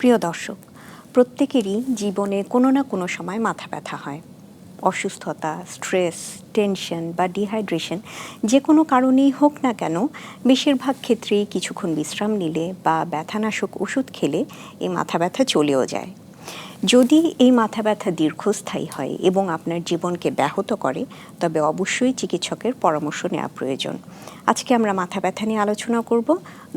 প্রিয় দর্শক, প্রত্যেকেরই জীবনে কোনো না কোনো সময় মাথা ব্যথা হয়। অসুস্থতা, স্ট্রেস, টেনশন বা ডিহাইড্রেশন যে কোনো কারণেই হোক না কেন, বেশিরভাগ ক্ষেত্রেই কিছুক্ষণ বিশ্রাম নিলে বা ব্যথানাশক ওষুধ খেলে এই মাথা ব্যথা চলেও যায়। যদি এই মাথা ব্যথা দীর্ঘস্থায়ী হয় এবং আপনার জীবনকে ব্যাহত করে, তবে অবশ্যই চিকিৎসকের পরামর্শ নেওয়া প্রয়োজন। আজকে আমরা মাথা ব্যথা নিয়ে আলোচনা করব।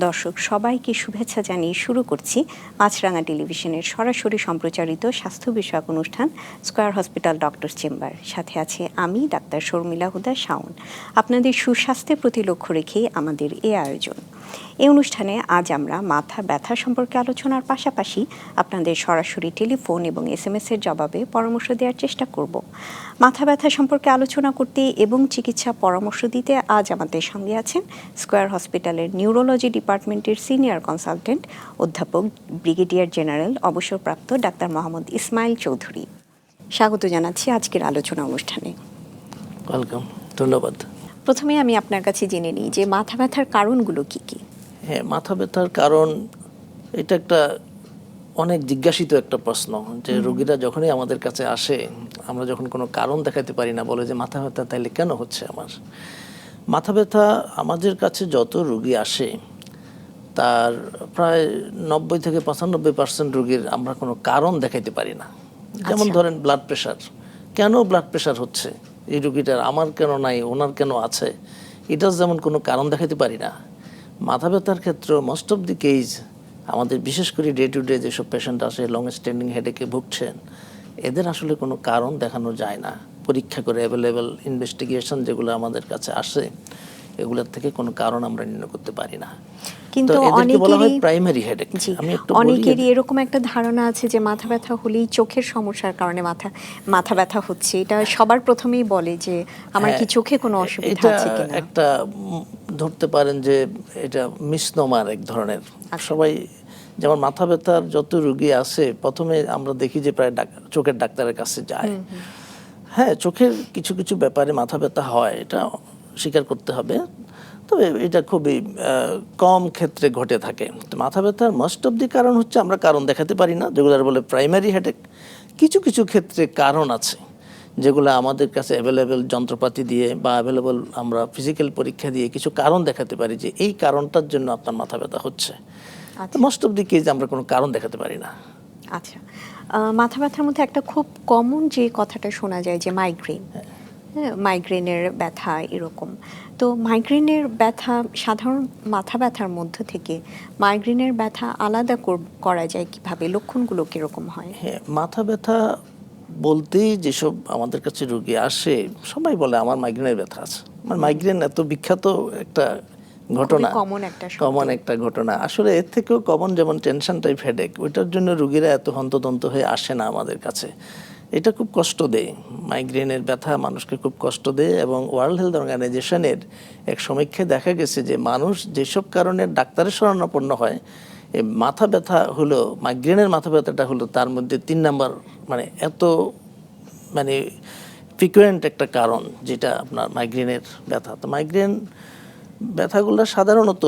দর্শক সবাইকে শুভেচ্ছা জানিয়ে শুরু করছি মাছরাঙা টেলিভিশনের সরাসরি সম্প্রচারিত স্বাস্থ্য বিষয়ক অনুষ্ঠান স্কয়ার হসপিটাল ডক্টর চেম্বার। সাথে আছে আমি ডাক্তার শর্মিলা হুদা শাওন। আপনাদের সুস্বাস্থ্যের প্রতি লক্ষ্য রেখেই আমাদের এই আয়োজন। এই অনুষ্ঠানে আজ আমরা মাথা ব্যথা সম্পর্কে আলোচনার পাশাপাশি আপনাদের সরাসরি টেলিফোন এবং SMS-এর জবাবে পরামর্শ দেওয়ার চেষ্টা করব। মাথা ব্যথা সম্পর্কে আলোচনা করতে এবং চিকিৎসা পরামর্শ দিতে আজ আমাদের সঙ্গে আছেন স্কয়ার হসপিটালের নিউরোলজি ডিপার্টমেন্টের সিনিয়র কনসালটেন্ট অধ্যাপক ব্রিগেডিয়ার জেনারেল অবসরপ্রাপ্ত ডাক্তার মোহাম্মদ ইসমাইল চৌধুরী। স্বাগত জানাচ্ছি আজকের আলোচনা অনুষ্ঠানে। ওয়েলকাম, ধন্যবাদ। প্রথমে আমি আপনার কাছে জেনে নিই যে মাথা ব্যথার কারণগুলো কি কি? হ্যাঁ, মাথা ব্যথার কারণ এটা একটা অনেক জিজ্ঞাসিত একটা প্রশ্ন, যে রোগীরা যখনই আমাদের কাছে আসে, আমরা যখন কোনো কারণ দেখাতে পারি না, বলে যে মাথা ব্যথা তাইলে কেন হচ্ছে আমার মাথা ব্যথা। আমাদের কাছে যত রোগী আসে তার প্রায় 90 থেকে 95% রোগীর আমরা কোনো কারণ দেখাইতে পারি না। যেমন ধরেন ব্লাড প্রেশার, কেন ব্লাড প্রেশার হচ্ছে এই রোগীটার, আমার কেন নাই, ওনার কেন আছে, এটা যেমন কোনো কারণ দেখাতে পারি না। মাথা ব্যথার ক্ষেত্রে মোস্ট অফ দি কেস আমাদের বিশেষ করে ডে টু ডে যেসব পেশেন্ট আসে লং স্ট্যান্ডিং হেডেকে ভুগছেন, এদের আসলে কোনো কারণ দেখানো যায় না। পরীক্ষা করে অ্যাভেলেবেল ইনভেস্টিগেশন যেগুলো আমাদের কাছে আসে, এগুলোর থেকে কোনো কারণ আমরা নির্ণয় করতে পারি না। কিন্তু প্রাইমারি হেডেক। অনেকেরই এরকম একটা ধারণা আছে যে মাথা ব্যথা হলেই চোখের সমস্যার কারণে মাথা ব্যথা হচ্ছে। এটা সবার প্রথমেই বলে যে আমার কি চোখে কোনো অসুবিধা আছে কিনা। একটা ধরতে পারেন যে এটা মিসনোমার এক ধরনের। সবাই যেমন মাথা ব্যথার যত রোগী আছে, প্রথমে আমরা দেখি যে প্রায় চোখের ডাক্তারের কাছে যায়। হ্যাঁ, চোখের কিছু কিছু ব্যাপারে মাথা ব্যথা হয়, এটা স্বীকার করতে হবে, তবে এটা খুবই কম ক্ষেত্রে ঘটে থাকে। তো মাথা ব্যথার মোস্ট অফ দি কারণ হচ্ছে আমরা কারণ দেখাতে পারি না, যেগুলো বলে প্রাইমারি হেডেক। কিছু কিছু ক্ষেত্রে কারণ আছে যেগুলো আমাদের কাছে অ্যাভেলেবেল যন্ত্রপাতি দিয়ে বা অ্যাভেলেবেল আমরা ফিজিক্যাল পরীক্ষা দিয়ে কিছু কারণ দেখাতে পারি যে এই কারণটার জন্য আপনার মাথা ব্যথা হচ্ছে। মোস্ট অফ দি কেস আমরা কোনো কারণ দেখাতে পারি না। আচ্ছা, মাথা ব্যথার মধ্যে একটা খুব কমন যে কথাটা শোনা যায় যে মাইগ্রেন, মাইগ্রেনের ব্যথা এরকম। তো মাইগ্রেনের ব্যথা, সাধারণ মাথা ব্যথার মধ্য থেকে মাইগ্রেনের ব্যথা আলাদা করা যায় কিভাবে? লক্ষণগুলো কিরকম হয়? হ্যাঁ, মাথা ব্যথা বলতেই যেসব আমাদের কাছে রোগী আসে, সবাই বলে আমার মাইগ্রেনের ব্যথা আছে। আমার মাইগ্রেন এত বিখ্যাত একটা ঘটনা, কমন একটা ঘটনা। আসলে এর থেকেও কমন যেমন টেনশন টাইপ হেডেক, ওইটার জন্য রোগীরা এত হন্তদন্ত হয়ে আসে না আমাদের কাছে। এটা খুব কষ্ট দেয়, মাইগ্রেনের ব্যথা মানুষকে খুব কষ্ট দেয়। এবং ওয়ার্ল্ড হেলথ অর্গানাইজেশনের এক সমীক্ষায় দেখা গেছে যে মানুষ যেসব কারণে ডাক্তারের শরণাপন্ন হয়, এই মাথা ব্যথা হলো, মাইগ্রেনের মাথা ব্যথাটা হলো তার মধ্যে 3 নাম্বার, মানে এত মানে ফ্রিকুয়েন্ট একটা কারণ যেটা আপনার মাইগ্রেনের ব্যথা। তো মাইগ্রেন ব্যথাগুলো সাধারণত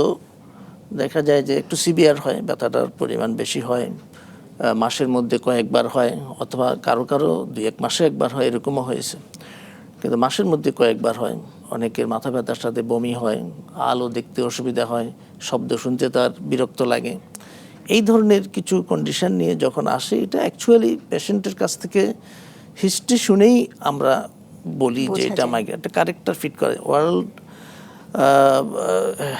দেখা যায় যে একটু সিভিয়ার হয়, ব্যথাটার পরিমাণ বেশি হয়, মাসের মধ্যে কয়েকবার হয়, অথবা কারো কারো 2-1 মাসে একবার হয়, এরকমও হয়েছে। কিন্তু মাসের মধ্যে কয়েকবার হয়। অনেকের মাথা ব্যথার সাথে বমি হয়, আলো দেখতে অসুবিধা হয়, শব্দ শুনতে তার বিরক্ত লাগে। এই ধরনের কিছু কন্ডিশন নিয়ে যখন আসে, এটা অ্যাকচুয়ালি পেশেন্টের কাছ থেকে হিস্ট্রি শুনেই আমরা বলি যে এটা মাইগ্রেন। একটা কারেক্টার ফিট করে। ওয়ার্ল্ড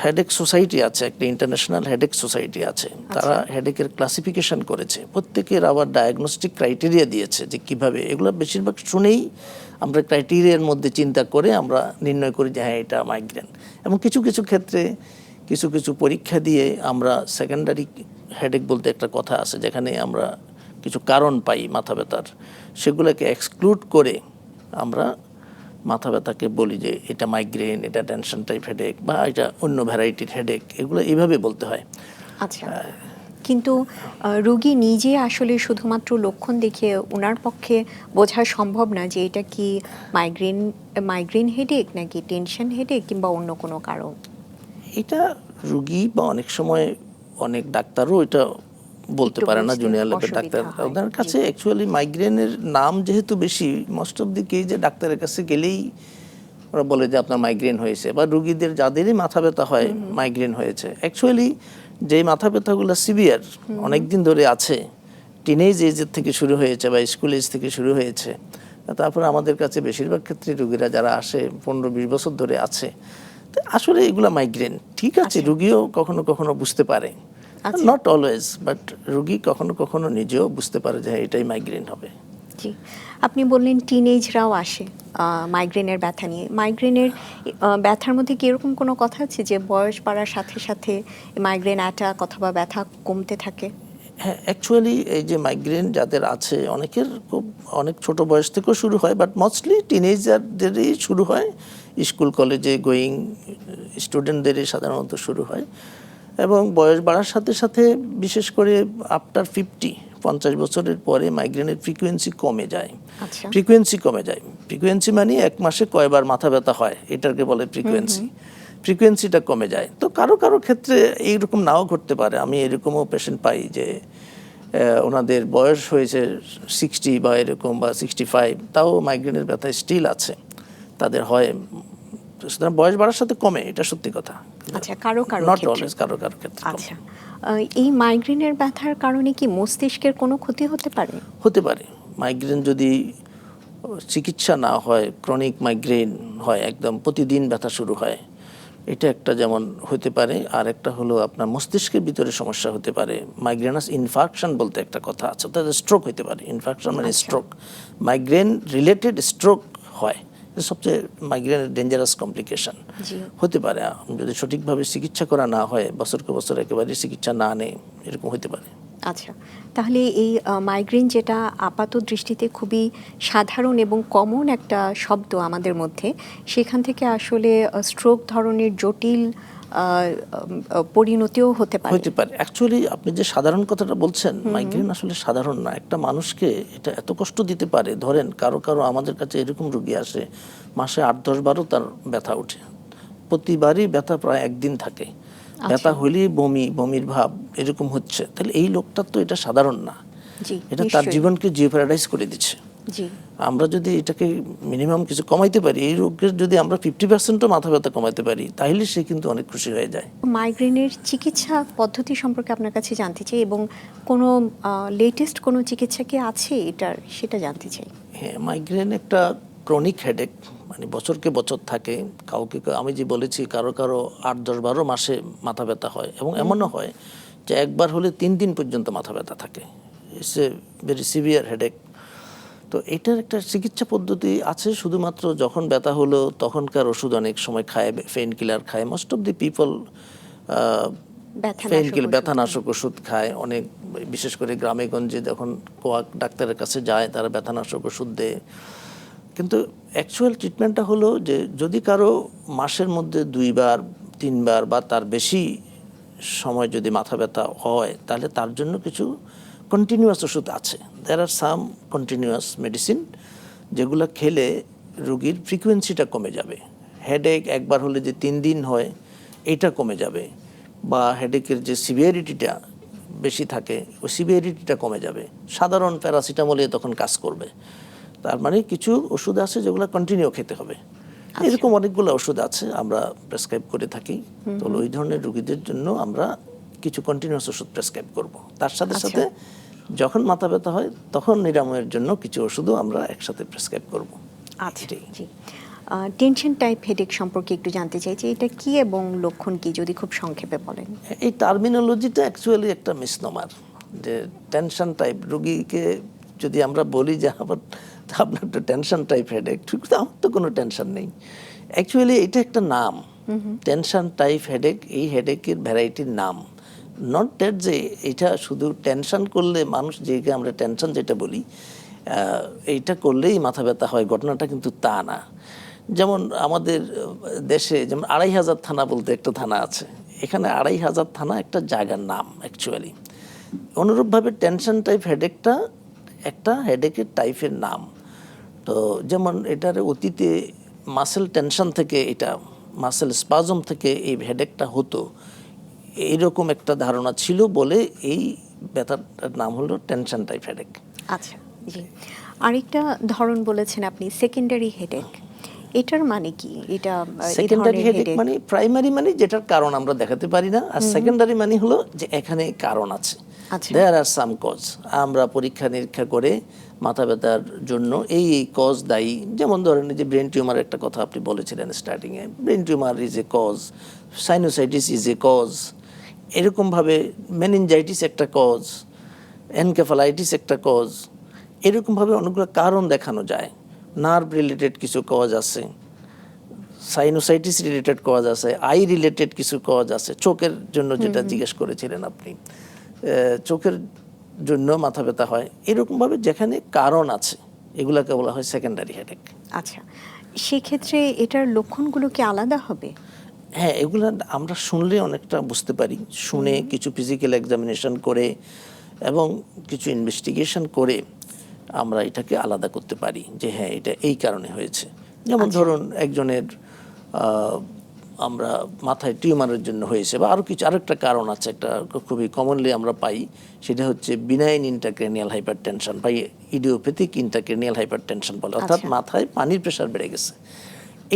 হেডেক সোসাইটি আছে, একটা ইন্টারন্যাশনাল হেডেক সোসাইটি আছে, তারা হেডেকের ক্লাসিফিকেশন করেছে, প্রত্যেকের আবার ডায়াগনস্টিক ক্রাইটেরিয়া দিয়েছে যে কিভাবে। এগুলো বেশিরভাগ শুনেই আমরা ক্রাইটেরিয়ার মধ্যে চিন্তা করে আমরা নির্ণয় করি যে হ্যাঁ এটা মাইগ্রেন। এবং কিছু কিছু ক্ষেত্রে কিছু কিছু পরীক্ষা দিয়ে আমরা সেকেন্ডারি হেডেক বলতে একটা কথা আছে, যেখানে আমরা কিছু কারণ পাই মাথা ব্যথার, সেগুলোকে এক্সক্লুড করে আমরা মাথা ব্যথাকে বলি যে এটা মাইগ্রেন, এটা টেনশন টাইপ হেডেক, বা এটা অন্য ভ্যারাইটির হেডেক, এগুলো এইভাবে বলতে হয়। আচ্ছা, কিন্তু রোগী নিজে আসলে শুধুমাত্র লক্ষণ দেখে ওনার পক্ষে বোঝা সম্ভব না যে এটা কি মাইগ্রেন হেডেক নাকি টেনশন হেডেক কিংবা অন্য কোনো কারণ। এটা রোগী বা অনেক সময় অনেক ডাক্তারও এটা বলতে একটু পারে না বুঝতে জুনিয়র লেভেল অসুবিধা ডাক্তার। হয়। ওদের জি। কাছে অ্যাকচুয়ালি মাইগ্রেনের নাম যেহেতু বেশি, মোস্ট অফ দি কেস যে ডাক্তারের কাছে গেলেই ওরা বলে যে আপনার মাইগ্রেন হয়েছে, বা রুগীদের যাদেরই মাথা ব্যথা হয় মাইগ্রেন হয়েছে। অ্যাকচুয়ালি যেই মাথা ব্যথাগুলো সিভিয়ার অনেক দিন ধরে আছে, টিনেজ এজের থেকে শুরু হয়েছে বা স্কুল এজ থেকে শুরু হয়েছে, তারপর আমাদের কাছে বেশিরভাগ ক্ষেত্রে রুগীরা যারা আসে 15-20 বছর ধরে আছে, তো আসলে এগুলা মাইগ্রেন। ঠিক আছে, রুগীও কখনো কখনো বুঝতে পারে, নট অলওয়েজ, বাট রুগী কখনো কখনো নিজেও বুঝতে পারে যে হ্যাঁ, এটাই মাইগ্রেন হবে। জি, আপনি বললেন টিনেজরাও আসে মাইগ্রেনের ব্যথা নিয়ে। মাইগ্রেনের ব্যথার মধ্যে কি এরকম কোনো কথা আছে যে বয়স বাড়ার সাথে সাথে মাইগ্রেন অ্যাটাক অথবা ব্যথা কমতে থাকে? হ্যাঁ, অ্যাকচুয়ালি এই যে মাইগ্রেন যাদের আছে অনেকের খুব অনেক ছোট বয়স থেকেও শুরু হয়, বাট মোস্টলি টিনেজারদেরই শুরু হয়, স্কুল কলেজে গোয়িং স্টুডেন্টদেরই সাধারণত শুরু হয়, এবং বয়স বাড়ার সাথে সাথে বিশেষ করে আফটার 50 বছরের পরে মাইগ্রেনের ফ্রিকোয়েন্সি কমে যায়। আচ্ছা। ফ্রিকোয়েন্সি কমে যায়, ফ্রিকোয়েন্সি মানে এক মাসে কয়বার মাথা ব্যথা হয় এটাকে বলে ফ্রিকোয়েন্সি। ফ্রিকোয়েন্সিটা কমে যায়। তো কারো কারো ক্ষেত্রে এইরকম নাও ঘটতে পারে। আমি এরকমও পেশেন্ট পাই যে ওনাদের বয়স হয়েছে 60 বা এরকম বা 65, তাও মাইগ্রেনের ব্যথা স্টিল আছে তাদের হয়। সুতরাং বয়স বাড়ার সাথে কমে, এটা সত্যি কথা। আচ্ছা, কারো কারো নট ক্ষেত্রে। অলওয়েজ, কারো কারো ক্ষেত্রে কমে। আচ্ছা, এই মাইগ্রেনের ব্যথার কারণে কি মস্তিষ্কের কোনো ক্ষতি হতে পারে? হতে পারে। মাইগ্রেন যদি চিকিৎসা না হয়, ক্রনিক মাইগ্রেন হয়, একদম প্রতিদিন ব্যথা শুরু হয়, এটা একটা যেমন হতে পারে। আর একটা হলো আপনার মস্তিষ্কের ভিতরে সমস্যা হতে পারে। মাইগ্রেনাস ইনফার্কশন বলতে একটা কথা আছে, অর্থাৎ স্ট্রোক হতে পারে। ইনফার্কশন মানে স্ট্রোক, মাইগ্রেন রিলেটেড স্ট্রোক হয়, সবচেয়ে মাইগ্রেনের ডেঞ্জারাস কমপ্লিকেশন হতে পারে যদি সঠিকভাবে চিকিৎসা করা না হয়, বছরকে বছর একেবারে চিকিৎসা না নেয়, এরকম হতে পারে। আচ্ছা, তাহলে এই মাইগ্রেন যেটা আপাত দৃষ্টিতে খুবই সাধারণ এবং কমন একটা শব্দ আমাদের মধ্যে, সেখান থেকে আসলে স্ট্রোক ধরনের জটিল পরিণতিও হতে পারে। হতে পারে। অ্যাকচুয়ালি আপনি যে সাধারণ কথাটা বলছেন, মাইগ্রেন আসলে সাধারণ না। একটা মানুষকে এটা এত কষ্ট দিতে পারে, ধরেন কারো কারো আমাদের কাছে এরকম রোগী আসে মাসে 8-10 বারও তার ব্যথা ওঠে, প্রতিবারই ব্যথা প্রায় একদিন থাকে, ব্যথা হলেই বমি, বমির ভাব এরকম হচ্ছে। তাহলে এই লোকটার তো এটা সাধারণ না, এটা তার জীবনকে জিওপ্যারাডাইজ করে দিচ্ছে। আমরা যদি এটাকে মিনিমাম কিছু কমাইতে পারি, এই রোগের যদি আমরা 50%ও মাথা ব্যথা কমাইতে পারি, তাহলে সে কিন্তু অনেক খুশি হয়ে যায়। মাইগ্রেনের চিকিৎসা পদ্ধতি সম্পর্কে আপনার কাছে জানতে চাই, এবং কোনো লেটেস্ট কোনো চিকিৎসা কি আছে এটার, সেটা জানতে চাই। হ্যাঁ, মাইগ্রেন একটা ক্রনিক হেডেক, মানে বছরকে বছর থাকে। কাউকে আমি যে বলেছি কারো কারো 8-10 বারও মাসে মাথা ব্যথা হয়, এবং এমনও হয় যে একবার হলে 3 দিন পর্যন্ত মাথা ব্যথা থাকে। It's a very severe headache. তো এটার একটা চিকিৎসা পদ্ধতি আছে, শুধুমাত্র যখন ব্যথা হলো তখনকার ওষুধ অনেক সময় খায়, পেইন কিলার খায়। Most of the people pain killer, ব্যথানাশক ওষুধ খায় অনেক, বিশেষ করে গ্রামে গঞ্জে যখন কোয়াক ডাক্তারের কাছে যায় তারা ব্যথানাশক ওষুধ দেয়। কিন্তু অ্যাকচুয়াল ট্রিটমেন্টটা হলো যে যদি কারো মাসের মধ্যে 2 বার 3 বার বা তার বেশি সময় যদি মাথা ব্যথা হয়, তাহলে তার জন্য কিছু কন্টিনিউয়াস ওষুধ আছে। দেয়ার আর সাম কন্টিনিউয়াস মেডিসিন যেগুলো খেলে রোগীর ফ্রিকোয়েন্সিটা কমে যাবে। হেডেক একবার হলে যে 3 দিন হয়, এটা কমে যাবে, বা হেডেকের যে সিভিয়ারিটিটা বেশি থাকে, ওই সিভিয়ারিটিটা কমে যাবে। সাধারণ প্যারাসিটামলে তখন কাজ করবে। তার মানে কিছু ওষুধ আছে যেগুলো কন্টিনিউ খেতে হবে। এরকম অনেকগুলো ওষুধ আছে আমরা প্রেসক্রাইব করে থাকি। তো ওই ধরনের রোগীদের জন্য আমরা কিছু কন্টিনিউয়াস ওষুধ প্রেসক্রাইব করব। তার সাথে সাথে যখন মাথা ব্যথা হয় তখন নিরাময়ের জন্য কিছু ওষুধও আমরা একসাথে প্রেসক্রাইব করব। আচ্ছা, জি। টেনশন টাইপ হেডেক সম্পর্কে একটু জানতে চাই যে এটা কি এবং লক্ষণ কি, যদি খুব সংক্ষেপে বলেন। এই টার্মিনোলজিটা অ্যাকচুয়ালি একটা মিসনোমার, যে টেনশন টাইপ রোগীকে যদি আমরা বলি যে আপনার তো টেনশন টাইপ হেডেক, ঠিক তো, আমার তো কোনো টেনশন নেই। অ্যাকচুয়ালি এটা একটা নাম, টেনশন টাইপ হেডেক, এই হেডেকের ভ্যারাইটির নাম। নট দ্যাট যে এটা শুধু টেনশন করলে মানুষ, যে আমরা টেনশন যেটা বলি এইটা করলেই মাথা ব্যথা হয়, ঘটনাটা কিন্তু তা না। যেমন আমাদের দেশে যেমন 2500 থানা বলতে একটা থানা আছে, এখানে 2500 থানা একটা জায়গার নাম অ্যাকচুয়ালি। অনুরূপভাবে টেনশন টাইপ হেডেকটা একটা হেডেকের টাইপের নাম। তো যেমন এটার অতীতে মাসেল টেনশন থেকে, এটা মাসেল স্পাজম থেকে এই হেডেকটা হতো, এইরকম একটা ধারণা ছিল বলে এই ব্যথাটার নাম হলো টেনশন টাইপ হেডেক। আচ্ছা, জি। আরেকটা ধরন বলেছেন আপনি সেকেন্ডারি হেডেক, এটার মানে কি? এটা এই সেকেন্ডারি ধরনের হেডেক হেডেক মানে প্রাইমারি মানে যেটার কারণ আমরা দেখাতে পারি না, আর সেকেন্ডারি মানে হলো যে এখানে কারণ আছে, আচ্ছা। দেয়ার আর সাম কজ। আমরা পরীক্ষা নিরীক্ষা করে মাথা ব্যথার জন্য এই কজ দায়ী, যেমন ধরেন যে ব্রেন টিউমার একটা কথা আপনি বলেছিলেন স্টার্টিংয়ে, brain tumour is a cause, sinusitis is a cause, এরকমভাবে মেনিনজাইটিস একটা কজ, এনকেফালাইটিস একটা কজ, এরকমভাবে অনেকগুলো কারণ দেখানো যায়। নার্ভ রিলেটেড কিছু কজ আছে, সাইনোসাইটিস রিলেটেড কজ আছে, আই রিলেটেড কিছু কজ আছে, চোখের জন্য যেটা জিজ্ঞেস করেছিলেন আপনি, চোখের জন্য মাথা ব্যথা হয়, এরকমভাবে যেখানে কারণ আছে এগুলাকে বলা হয় সেকেন্ডারি হেডেক। আচ্ছা, সেক্ষেত্রে এটার লক্ষণগুলো কি আলাদা হবে? হ্যাঁ, এগুলো আমরা শুনলে অনেকটা বুঝতে পারি, শুনে কিছু ফিজিক্যাল এক্সামিনেশন করে এবং কিছু ইনভেস্টিগেশন করে আমরা এটাকে আলাদা করতে পারি যে হ্যাঁ এটা এই কারণে হয়েছে। যেমন ধরুন একজনের আমরা মাথায় টিউমারের জন্য হয়েছে, বা আরও কিছু আরেকটা কারণ আছে, একটা খুবই কমনলি আমরা পাই, সেটা হচ্ছে বিনাইন ইন্ট্রাক্রেনিয়াল হাইপারটেনশন বা ইডিওপ্যাথিক ইন্ট্রাক্রেনিয়াল হাইপারটেনশন বলে, অর্থাৎ মাথায় পানির প্রেশার বেড়ে গেছে।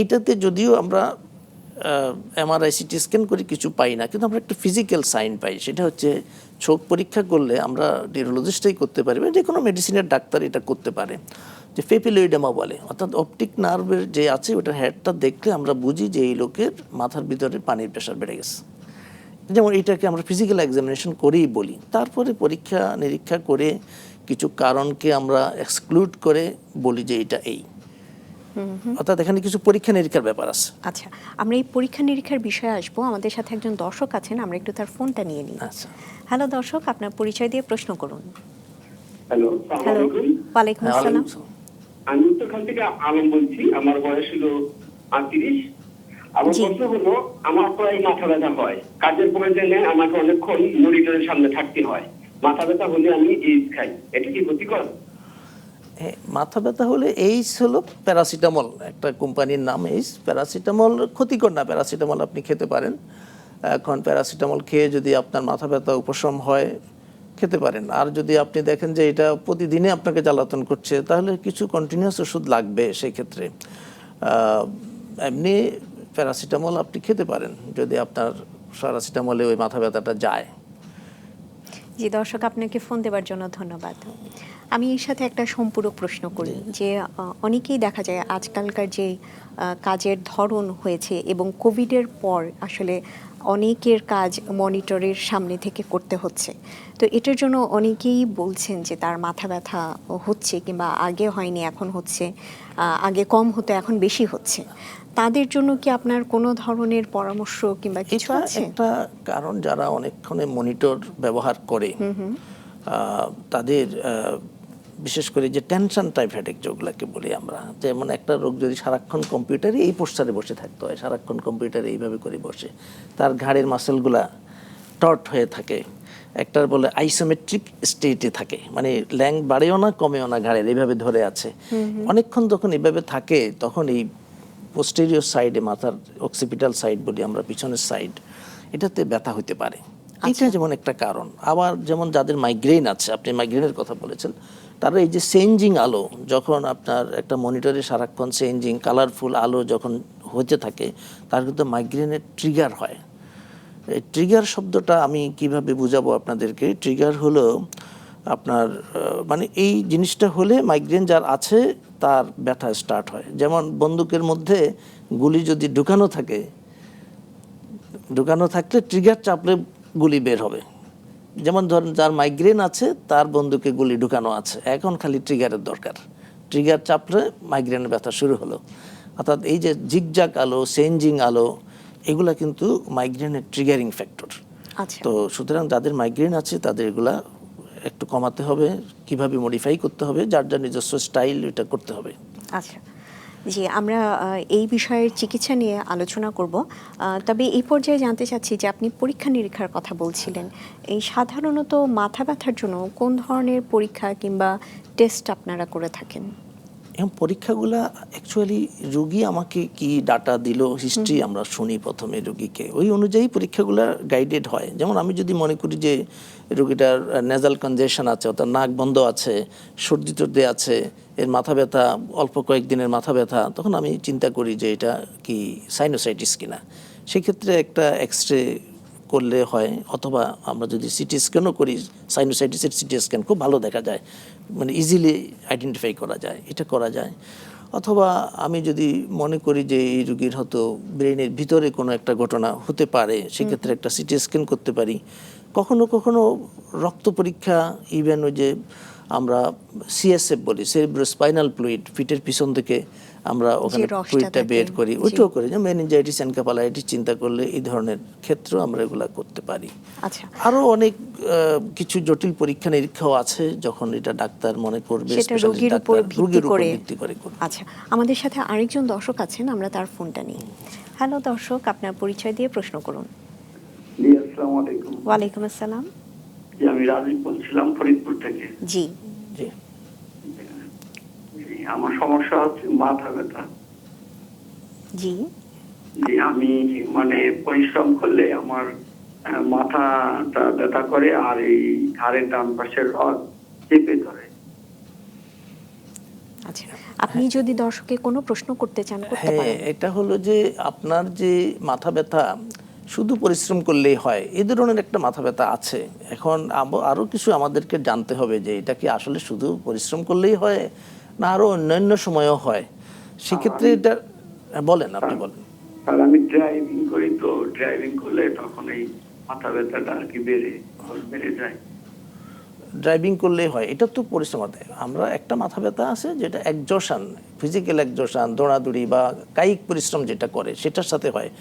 এইটাতে যদিও আমরা এমআরআই সিটি স্ক্যান করে কিছু পাই না, কিন্তু আমরা একটা ফিজিক্যাল সাইন পাই, সেটা হচ্ছে চোখ পরীক্ষা করলে আমরা নিউরোলজিস্টই করতে পারি, যে কোনো মেডিসিনের ডাক্তার এটা করতে পারে, যে পেপিলোইডেমা বলে, অর্থাৎ অপটিক নার্ভের যে আছে ওটার হেডটা দেখলে আমরা বুঝি যে এই লোকের মাথার ভিতরে পানির প্রেশার বেড়ে গেছে। যেমন এটাকে আমরা ফিজিক্যাল এক্সামিনেশন করেই বলি, তারপরে পরীক্ষা নিরীক্ষা করে কিছু কারণকে আমরা এক্সক্লুড করে বলি যে এটা এই, অর্থাৎ এখানে কিছু পরীক্ষা নিরীক্ষার ব্যাপার আছে। আচ্ছা, আমরা এই পরীক্ষা নিরীক্ষার বিষয়ে আসবো। আমাদের সাথে একজন দর্শক আছেন, আমরা একটু তার ফোনটা নিয়ে নিই। আচ্ছা, হ্যালো দর্শক, আপনার পরিচয় দিয়ে প্রশ্ন করুন। হ্যালো, হ্যালো, ওয়ালাইকুম হ্যাঁ, আসসালাম। আমি উত্তরখান থেকে আলম বলছি। আমার বয়স হলো 38। আমার জি। প্রশ্ন হলো, আমার প্রায় মাথা ব্যথা হয়, কাজের প্রয়োজনে আমাকে অনেকক্ষণ মনিটরের সামনে থাকতে হয়। মাথা ব্যথা হলে আমি এইস খাই, এটা কি ক্ষতিকর? মাথা ব্যথা হলে এইস হলো প্যারাসিটামল, একটা কোম্পানির নাম এইস। প্যারাসিটামল ক্ষতিকর না, প্যারাসিটামল আপনি খেতে পারেন। এখন প্যারাসিটামল খেয়ে যদি আপনার মাথা ব্যথা উপশম হয় খেতে পারেন। আর যদি আপনি দেখেন যে এটা প্রতিদিনে আপনাকে জ্বালাতন করছে, তাহলে কিছু কন্টিনিউয়াস ওষুধ লাগবে সেই ক্ষেত্রে। এমনি প্যারাসিটামল আপনি খেতে পারেন যদি আপনার প্যারাসিটামলে ওই মাথা ব্যথাটা যায়। জি দর্শক, আপনাকে ফোন দেওয়ার জন্য ধন্যবাদ। আমি এর সাথে একটা সম্পূরক প্রশ্ন করি যে অনেকেই দেখা যায় আজকালকার যে কাজের ধরন হয়েছে এবং কোভিডের পর আসলে অনেকের কাজ মনিটরের সামনে থেকে করতে হচ্ছে, তো এটার জন্য অনেকেই বলছেন যে তার মাথা ব্যথা হচ্ছে, কিংবা আগে হয়নি এখন হচ্ছে, আগে কম হতো এখন বেশি হচ্ছে। তাদের জন্য কি আপনার কোনো ধরনের পরামর্শ কিংবা কিছু আছে? একটা কারণ, যারা অনেকক্ষণে মনিটর ব্যবহার করে তাদের বিশেষ করে যে টেনশন টাইপ হেডেক যেগুলোকে বলি আমরা, যেমন একটা রোগ যদি সারাক্ষণ কম্পিউটারে এই পোস্টারে বসে থাকতে হয়, সারাক্ষণ কম্পিউটারে এইভাবে করে বসে, তার ঘাড়ের মাসেলগুলা টট হয়ে থাকে, একটার বলে আইসোমেট্রিক স্টেটে থাকে, মানে ল্যাং বাড়েও না কমেও না, ঘাড়ের এইভাবে ধরে আছে অনেকক্ষণ, যখন এইভাবে থাকে তখন এই পোস্টেরিয়র সাইডে, মাথার অক্সিপিটাল সাইড বলি আমরা, পিছনের সাইড, এটাতে ব্যথা হতে পারে। এটা যেমন একটা কারণ। আবার যেমন যাদের মাইগ্রেন আছে, আপনি মাইগ্রেনের কথা বলেছেন, তারা এই যে চেঞ্জিং আলো, যখন আপনার একটা মনিটরে সারাক্ষণ চেঞ্জিং কালারফুল আলো যখন হতে থাকে, তার কিন্তু মাইগ্রেনের ট্রিগার হয়। এই ট্রিগার শব্দটা আমি কিভাবে বুঝাবো আপনাদেরকে? ট্রিগার হলো আপনার মানে এই জিনিসটা হলে মাইগ্রেন যার আছে তার ব্যথা স্টার্ট হয়। যেমন বন্দুকের মধ্যে গুলি যদি ঢুকানো থাকলে ট্রিগার চাপলে গুলি বের হবে। যেমন ধরেন যার মাইগ্রেন আছে তার বন্দুকে গুলি ঢুকানো আছে, এখন খালি ট্রিগারের দরকার, ট্রিগার চাপলে মাইগ্রেনের ব্যথা শুরু হলো। অর্থাৎ এই যে জিগজাগ আলো, চেঞ্জিং আলো, এগুলা কিন্তু মাইগ্রেনের ট্রিগারিং ফ্যাক্টর। তো সুতরাং যাদের মাইগ্রেন আছে তাদের এগুলা একটু কমাতে হবে, কিভাবে মডিফাই করতে হবে, যার যার নিজস্ব স্টাইল এটা করতে হবে। আচ্ছা, জি, আমরা এই বিষয়ের চিকিৎসা নিয়ে আলোচনা করব। তবে এই পর্যায়ে জানতে চাচ্ছি যে আপনি পরীক্ষা নিরীক্ষার কথা বলছিলেন, এই সাধারণত মাথা ব্যথার জন্য কোন ধরনের পরীক্ষা কিংবা টেস্ট আপনারা করে থাকেন? এবং পরীক্ষাগুলা অ্যাকচুয়ালি রুগী আমাকে কি ডাটা দিল, হিস্ট্রি আমরা শুনি প্রথমে রুগীকে, ওই অনুযায়ী পরীক্ষাগুলা গাইডেড হয়। যেমন আমি যদি মনে করি যে রুগীটার নেজাল কনজেশন আছে, অর্থাৎ নাক বন্ধ আছে, সর্দি টর্দি আছে, এর মাথা ব্যথা, অল্প কয়েকদিনের মাথা ব্যথা, তখন আমি চিন্তা করি যে এটা কি সাইনোসাইটিস কিনা। সেক্ষেত্রে একটা এক্সরে করলে হয়, অথবা আমরা যদি সিটি স্ক্যানও করি, সাইনোসাইটিসের সিটি স্ক্যান খুব ভালো দেখা যায়, মানে ইজিলি আইডেন্টিফাই করা যায়, এটা করা যায়। অথবা আমি যদি মনে করি যে এই রুগীর হয়তো ব্রেনের ভিতরে কোনো একটা ঘটনা হতে পারে, সেক্ষেত্রে একটা সিটি স্ক্যান করতে পারি। কখনো কখনো রক্ত পরীক্ষা, ইভেন ওই যে আমরা সিএসএফ বলি, সেরিব্রোস্পাইনাল ফ্লুইড, পিঠের পিছন থেকে আমরা ওখানে ফ্লুইডটা বের করি, ওইটাও করি। যে মেনিনজাইটিস, এনকেফালাইটিস চিন্তা করলে এই ধরনের ক্ষেত্রেও আমরা এগুলা করতে পারি। আচ্ছা, আরো অনেক কিছু জটিল পরীক্ষা নিরীক্ষাও আছে, যখন এটা ডাক্তার মনে করবে, সেটা রোগীর উপর ভিত্তি করে করবে। আচ্ছা, আমাদের সাথে আরেকজন দর্শক আছেন, আমরা তার ফোনটা নিই। হ্যালো দর্শক, আপনার পরিচয় দিয়ে প্রশ্ন করুন। জি, আসসালামু আলাইকুম। ওয়ালাইকুম আসসালাম। জি, আমি রাজীব বলছিলাম ফরিদপুর থেকে। জি জি, জি, আমার সমস্যা হচ্ছে মাথা ব্যথা। জি জি, আমি মানে পরিশ্রম করলে আমার মাথাটা ব্যথা করে, আর এই ঘাড়ের ডান পাশের রড চেপে ধরে। আচ্ছা, আপনি যদি দর্শককে কোনো প্রশ্ন করতে চান করতে হ্যাঁ, পারেন। এটা হলো যে আপনার যে মাথা ব্যথা শুধু পরিশ্রম করলেই হয়, এই ধরনের একটা মাথা ব্যথা আছে। এখন আরো কিছু আমাদেরকে জানতে হবে যে এটা কি আসলে শুধু পরিশ্রম করলেই হয়, না আরো অন্যান্য সময়ও হয়। সেক্ষেত্রে এটা বলেন, আপনি বলেন। আর আমি ড্রাইভিং করি, তো ড্রাইভিং করলে তখন এই মাথা ব্যথাটা আর কি বেড়ে যায়। ড্রাইভিং করলেই হয়, এটা তো পরিশ্রম হতে। আমরা একটা মাথা ব্যথা আছে যেটা একজশন, ফিজিক্যাল একজশন, দৌড়াদৌড়ি বা কায়িক পরিশ্রম যেটা করে সেটার সাথে হয়।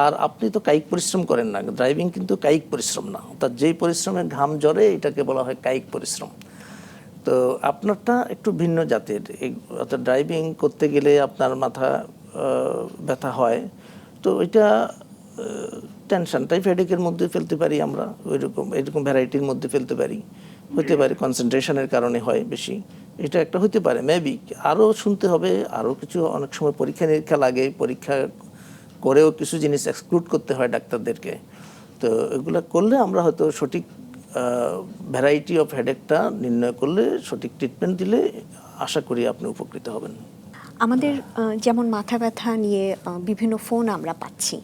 আর আপনি তো কায়িক পরিশ্রম করেন না, ড্রাইভিং কিন্তু কায়িক পরিশ্রম না, অর্থাৎ যেই পরিশ্রমের ঘাম ঝরে এটাকে বলা হয় কায়িক পরিশ্রম। তো আপনারটা একটু ভিন্ন জাতের। অর্থাৎ ড্রাইভিং করতে গেলে আপনার মাথা ব্যথা হয়, তো এটা টেনশন টাইপ হেডেকের মধ্যে ফেলতে পারি আমরা, এরকম ভ্যারাইটির মধ্যে ফেলতে পারি, হতে পারে কনসেন্ট্রেশনের কারণে হয় বেশি, এটা একটা হতে পারে মেবি। আরও শুনতে হবে, আরও কিছু অনেক সময় পরীক্ষা নিরীক্ষা লাগে, পরীক্ষা করেও কিছু জিনিস এক্সক্লুড করতে হয় ডাক্তারদেরকে। তো এগুলো করলে আমরা হয়তো সঠিক ভ্যারাইটি অফ হেডেকটা নির্ণয় করলে, সঠিক ট্রিটমেন্ট দিলে আশা করি আপনি উপকৃত হবেন। আমাদের যেমন মাথা ব্যথা নিয়ে বিভিন্ন ফোন আমরা পাচ্ছি,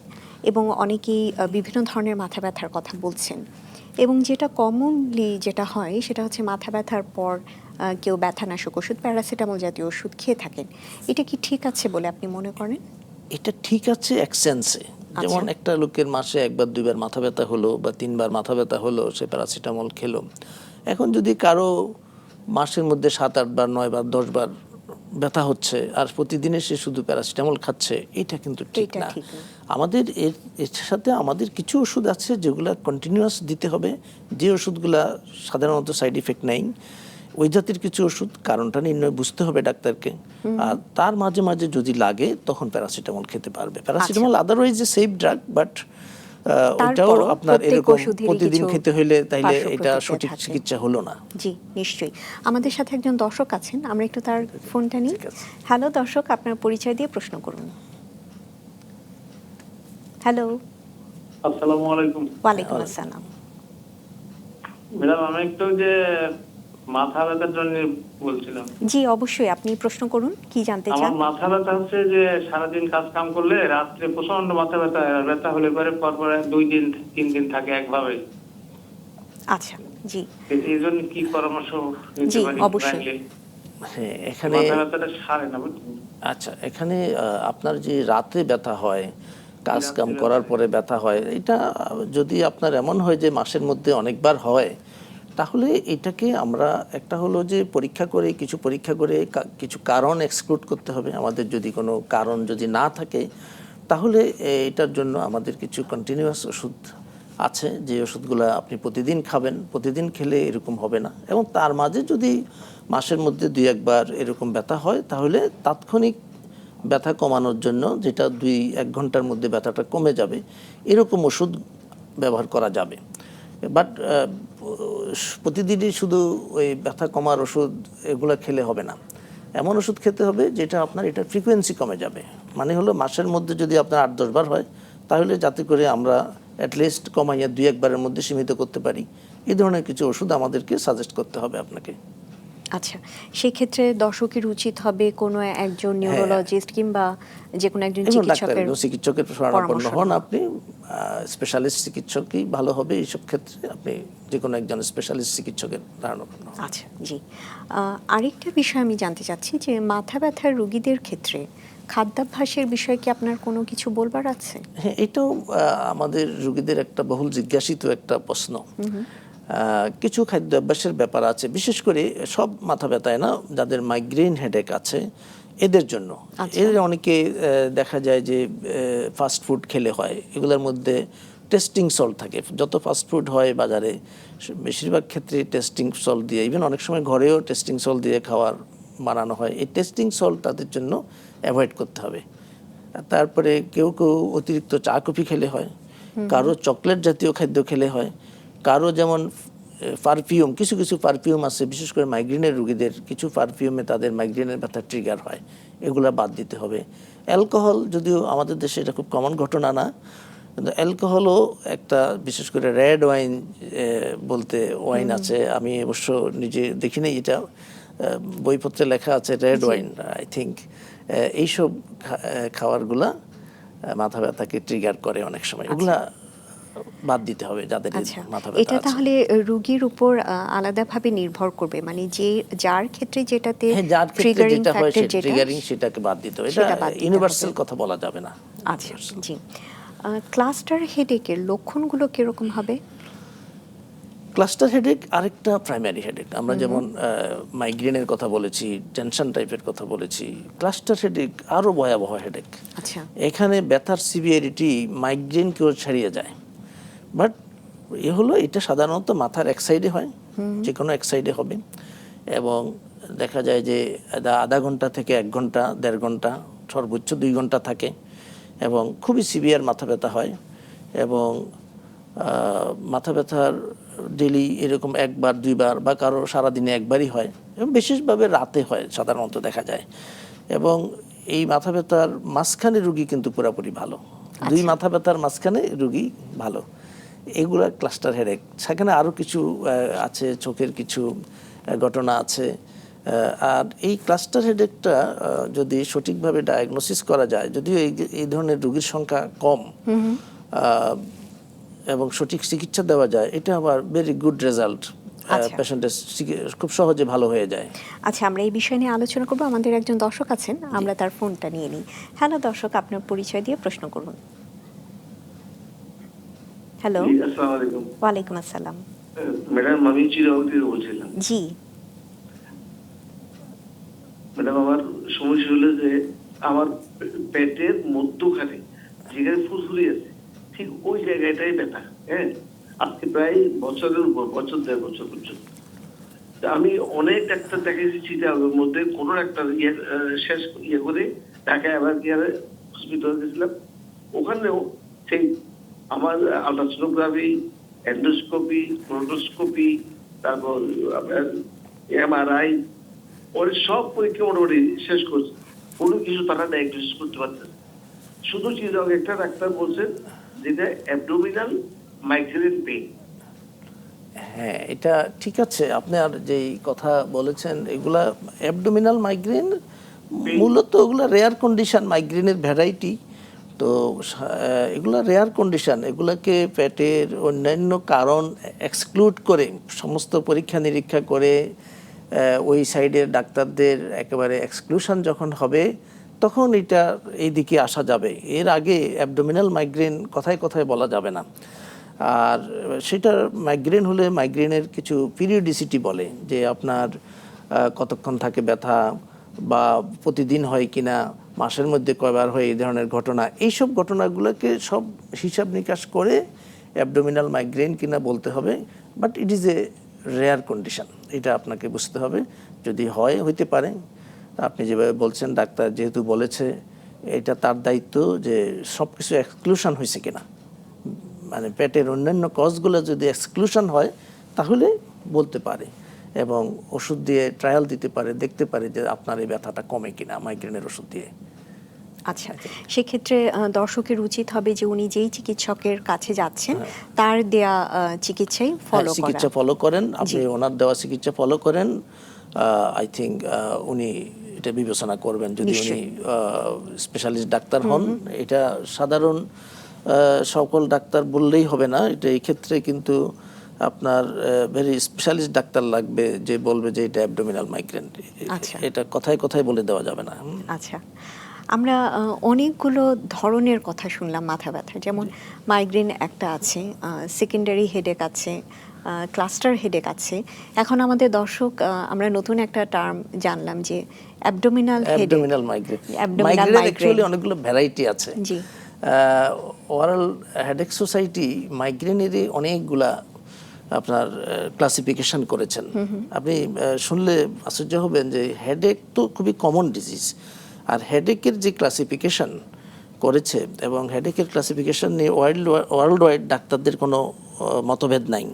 এবং অনেকেই বিভিন্ন ধরনের মাথা ব্যথার কথা বলছেন, এবং যেটা কমনলি যেটা হয় সেটা হচ্ছে মাথা ব্যথার পর কেউ ব্যথানাশক ওষুধ, প্যারাসিটামল জাতীয় ওষুধ খেয়ে থাকেন। এটা কি ঠিক আছে বলে আপনি মনে করেন? এটা ঠিক আছে এক সেন্সে। যেমন একটা লোকের মাসে একবার দুইবার মাথা ব্যথা হলো বা তিনবার মাথা ব্যথা হলো, সে প্যারাসিটামল খেলো। এখন যদি কারো মাসের মধ্যে 7-8 বার 9 বার 10 বার ব্যথা হচ্ছে আর প্রতিদিনে সে শুধু প্যারাসিটামল খাচ্ছে, এটা কিন্তু ঠিক না। আমাদের এর সাথে আমাদের কিছু ওষুধ আছে যেগুলো কন্টিনিউয়াস দিতে হবে, যে ওষুধগুলা সাধারণত সাইড ইফেক্ট নেই, ওই জাতের কিছু ওষুধ, কারণটা নির্ণয় বুঝতে হবে ডাক্তারকে। আর তার মাঝে মাঝে যদি লাগে তখন প্যারাসিটামল খেতে পারবে। Paracetamol otherwise a safe drug, but ওটাও আপনার এরকম প্রতিদিন খেতে হইলে তাইলে এটা সঠিক চিকিৎসা হলো না। জি, নিশ্চয়ই। আমাদের সাথে একজন দর্শক আছেন, আমরা একটু তার ফোনটা নিই। হ্যালো দর্শক, আপনার পরিচয় দিয়ে প্রশ্ন করুন। হ্যালো। আসসালামু আলাইকুম। ওয়ালাইকুম আসসালাম। ম্যাডাম, আমি একটু যে মাথা ব্যথার জন্য বলছিলাম। জি অবশ্যই, আপনি প্রশ্ন করুন, কি জানতে চান? আমার মাথা ব্যথা হচ্ছে যে সারাদিন কাজ কাম করলে রাত্রে প্রচন্ড মাথা ব্যথা হলে পরে পরপর 2 দিন 3 দিন থাকে একভাবে। আচ্ছা, জি। এই জন্য কি পরামর্শ নিতে পারি? অবশ্যই। হ্যাঁ, এখানে মাথা ব্যথাটা সারে না। আচ্ছা, এখানে আপনার যে রাতে ব্যথা হয়, কাজ কাম করার পরে ব্যথা হয়, এটা যদি আপনার এমন হয় যে মাসের মধ্যে অনেকবার হয়, তাহলে এটাকে আমরা একটা হলো যে পরীক্ষা করে কিছু কারণ এক্সক্লুড করতে হবে। আমাদের যদি কোনো কারণ যদি না থাকে, তাহলে এটার জন্য আমাদের কিছু কন্টিনিউয়াস ওষুধ আছে, যে ওষুধগুলো আপনি প্রতিদিন খাবেন, প্রতিদিন খেলে এরকম হবে না। এবং তার মাঝে যদি মাসের মধ্যে 2-1 বার এরকম ব্যথা হয়, তাহলে তাৎক্ষণিক ব্যথা কমানোর জন্য, যেটা 2-1 ঘন্টার মধ্যে ব্যথাটা কমে যাবে, এরকম ওষুধ ব্যবহার করা যাবে। বাট প্রতিদিনই শুধু ওই ব্যথা কমার ওষুধ এগুলো খেলে হবে না। এমন ওষুধ খেতে হবে যেটা আপনার এটার ফ্রিকোয়েন্সি কমে যাবে, মানে হলো মাসের মধ্যে যদি আপনার 8-10 বার হয় তাহলে যাতে করে আমরা অ্যাটলিস্ট কমাইয়া 2-1 বারের মধ্যে সীমিত করতে পারি, এই ধরনের কিছু ওষুধ আমাদেরকে সাজেস্ট করতে হবে আপনাকে। আচ্ছা, সেক্ষেত্রে দর্শকের উচিত হবে কোনো একজন নিউরোলজিস্ট কিংবা যে কোনো একজন চিকিৎসকের শরণাপন্ন হন আপনি। স্পেশালিস্ট চিকিৎসকই ভালো হবে এইসব ক্ষেত্রে, আপনি যে কোনো একজন স্পেশালিস্ট চিকিৎসকের শরণাপন্ন হন। আচ্ছা, জি। আরেকটা বিষয় আমি জানতে চাচ্ছি যে মাথা ব্যথার রোগীদের ক্ষেত্রে খাদ্যাভ্যাসের বিষয়ে কি আপনার কোনো কিছু বলবার আছে? হ্যাঁ, এটাও আমাদের রোগীদের একটা বহুল জিজ্ঞাসিত একটা প্রশ্ন। কিছু খাদ্যাভ্যাসের ব্যাপার আছে, বিশেষ করে সব মাথা ব্যথায় না, যাদের মাইগ্রেন হেডেক আছে এদের জন্য। এদের অনেকে দেখা যায় যে ফাস্ট ফুড খেলে হয়, এগুলোর মধ্যে টেস্টিং সল্ট থাকে। যত ফাস্ট ফুড হয় বাজারে বেশিরভাগ ক্ষেত্রে টেস্টিং সল্ট দিয়ে, ইভেন অনেক সময় ঘরেও টেস্টিং সল্ট দিয়ে খাওয়ার বানানো হয়। এই টেস্টিং সল্ট তাদের জন্য অ্যাভয়েড করতে হবে। তারপরে কেউ কেউ অতিরিক্ত চা কফি খেলে হয়, কারো চকলেট জাতীয় খাদ্য খেলে হয়, কারো যেমন পারফিউম, কিছু কিছু পারফিউম আছে বিশেষ করে মাইগ্রেনের রোগীদের, কিছু পারফিউমে তাদের মাইগ্রেনের ব্যথা ট্রিগার হয়, এগুলা বাদ দিতে হবে। অ্যালকোহল, যদিও আমাদের দেশে এটা খুব কমন ঘটনা না, কিন্তু অ্যালকোহলও একটা, বিশেষ করে রেড ওয়াইন বলতে ওয়াইন আছে, আমি অবশ্য নিজে দেখিনি, এটা বইপত্রে লেখা আছে রেড ওয়াইন আই থিঙ্ক, এইসব খাবারগুলা মাথা ব্যথাকে ট্রিগার করে অনেক সময়, এগুলা বাদ দিতে হবে যাদের মাথা ব্যথা আছে। এটা তাহলে রোগীর উপর আলাদাভাবে নির্ভর করবে, মানে যে যার ক্ষেত্রে যেটাতে ট্রিগারিং ফ্যাক্টর ট্রিগারিং সেটাকে বাদ দিতে হবে, এটা ইউনিভার্সাল কথা বলা যাবে না। আচ্ছা, জি। ক্লাস্টার হেডেকের লক্ষণগুলো কিরকম হবে? ক্লাস্টার হেডেক আরেকটা প্রাইমারি হেডেক। আমরা যেমন মাইগ্রেনের কথা বলেছি, টেনশন টাইপের কথা বলেছি, ক্লাস্টার হেডেক আরো ভয়াবহ হেডেক। আচ্ছা, এখানে ব্যথার সিভিয়ারিটি মাইগ্রেনকেও ছাড়িয়ে যায়। বাট হলো এটা সাধারণত মাথার এক সাইডে হয়, যে কোনো এক সাইডে হবে, এবং দেখা যায় যে আধা ঘন্টা থেকে 1 ঘন্টা, 1.5 ঘন্টা, সর্বোচ্চ 2 ঘন্টা থাকে, এবং খুবই সিভিয়ার মাথা ব্যথা হয়। এবং মাথা ব্যথার ডেলি এরকম 1-2 বার বা কারো সারাদিনে 1 বারই হয়, এবং বিশেষভাবে রাতে হয় সাধারণত দেখা যায়। এবং এই মাথা ব্যথার মাঝখানে রুগী কিন্তু পুরোপুরি ভালো, 2 মাথা ব্যথার মাঝখানে রুগী ভালো, এগুলা ক্লাস্টার হেডেক। সেখানে আরও কিছু আছে, চোখের কিছু ঘটনা আছে। আর এই ক্লাস্টার হেডেকটা যদি সঠিকভাবে ডায়াগনোসিস করা যায়, যদিও এই ধরনের রোগীর সংখ্যা কম, এবং সঠিক চিকিৎসা দেওয়া যায়, এটা আবার ভেরি গুড রেজাল্ট, পেশেন্টের খুব সহজে ভালো হয়ে যায়। আচ্ছা, আমরা এই বিষয় নিয়ে আলোচনা করব। আমাদের একজন দর্শক আছেন, আমরা তার ফোনটা নিয়ে নিই। হ্যালো দর্শক, আপনার পরিচয় দিয়ে প্রশ্ন করুন। হ্যালো, আসসালামু আলাইকুম। ওয়ালাইকুম আসসালাম। ম্যাডাম, আমি চিরাউতি থেকে বলছিলাম। জি ম্যাডাম, আমার সমস্যা হলো যে আমার পেটের মধ্যখানে যেখানে ফুসফুরি আছে, ঠিক ওই জায়গাটাই ব্যথা। হ্যাঁ, আজকে প্রায় বছরের উপর, বছর 1.5 বছর পর্যন্ত আমি অনেক ডাক্তার দেখাইছি, চিটাগের মধ্যে কোনো ডাক্তার শেষ করে ঢাকায় আবার গিয়ে হসপিটাল গেছিলাম, ওখানেও সেই আমার আলট্রাসোনোগ্রাফি, এন্ডোস্কোপি, ক্লোনোস্কোপি, তারপর আপনার MRI, ওর সব পরীক্ষা মোটামুটি শেষ করছে, কোনো কিছু তারা ডায়াগনোসিস করতে পারছে না। শুধু চিরাগ একটা ডাক্তার বলছেন যেটা অ্যাবডোমিনাল মাইগ্রেন পেইন। হ্যাঁ, এটা ঠিক আছে। আপনার যেই কথা বলেছেন এগুলা অ্যাবডোমিনাল মাইগ্রেন, মূলত ওগুলা রেয়ার কন্ডিশন, মাইগ্রেনের ভ্যারাইটি। তো এগুলা রেয়ার কন্ডিশন, এগুলাকে পেটের অন্যান্য কারণ এক্সক্লুড করে, সমস্ত পরীক্ষা নিরীক্ষা করে ওই সাইডের ডাক্তারদের একেবারে এক্সক্লুশন যখন হবে, তখন এটা এই দিকে আসা যাবে। এর আগে অ্যাবডোমিনাল মাইগ্রেন কথায় কথায় বলা যাবে না। আর সেটা মাইগ্রেন হলে মাইগ্রেনের কিছু পিরিয়ডিসিটি বলে, যে আপনার কতক্ষণ থাকে ব্যথা, বা প্রতিদিন হয় কিনা, মাসের মধ্যে কয়বার হয়, এই ধরনের ঘটনা, এইসব ঘটনাগুলোকে সব হিসাব নিকাশ করে অ্যাবডোমিনাল মাইগ্রেন কিনা বলতে হবে। But it is a rare condition, এটা আপনাকে বুঝতে হবে। যদি হয়, হইতে পারে, আপনি যেভাবে বলছেন, ডাক্তার যেহেতু বলেছে, এটা তার দায়িত্ব যে সব কিছু এক্সক্লুশন হয়েছে কিনা, মানে পেটের অন্যান্য কজগুলো যদি এক্সক্লুশন হয় তাহলে বলতে পারে। এবং ওষুধ দিয়ে ট্রায়াল দিতে পারে, দেখতে পারে যে আপনার এই ব্যথাটা কমে কিনা মাইগ্রেনের ওষুধ দিয়ে। আচ্ছা, সেক্ষেত্রে দর্শকের উচিত হবে যে উনি যেই চিকিৎসকের কাছে যাচ্ছেন তার দেয়া চিকিৎসাই ফলো করা। চিকিৎসা ফলো করেন, আপনি ওনার দেওয়া চিকিৎসা ফলো করেন, আই থিঙ্ক উনি এটা বিবেচনা করবেন যদি উনি স্পেশালিস্ট ডাক্তার হন। এটা সাধারণ সকল ডাক্তার বললেই হবে না, এটা এই ক্ষেত্রে কিন্তু আপনার ভেরি স্পেশালিস্ট ডাক্তার লাগবে যে বলবে যে এটা অ্যাবডোমিনাল মাইগ্রেন। এটা কথায় কথায় বলে দেওয়া যাবে না। আচ্ছা, আমরা অনেকগুলো ধরনের কথা শুনলাম মাথা ব্যথা, যেমন মাইগ্রেন একটা আছে, সেকেন্ডারি হেডেক আছে, ক্লাস্টার হেডেক আছে। এখন আমাদের দর্শক আমরা নতুন একটা টার্ম জানলাম যে অ্যাবডোমিনাল মাইগ্রেন। অ্যাবডোমিনাল অ্যাকচুয়ালি অনেকগুলো ভ্যারাইটি আছে। জি, ওরাল হেডেক সোসাইটি মাইগ্রেনেরই অনেকগুলা আপনার ক্লাসিফিকেশন করেছেন। আপনি শুনলে আশ্চর্য হবেন যে হেডেক তো খুবই কমন ডিজিজ, আর হেডেকের যে ক্লাসিফিকেশন করেছে এবং হেডেকের ক্লাসিফিকেশন নিয়ে ওয়ার্ল্ড ওয়াইড ডাক্তারদের কোনো মতভেদ নাই,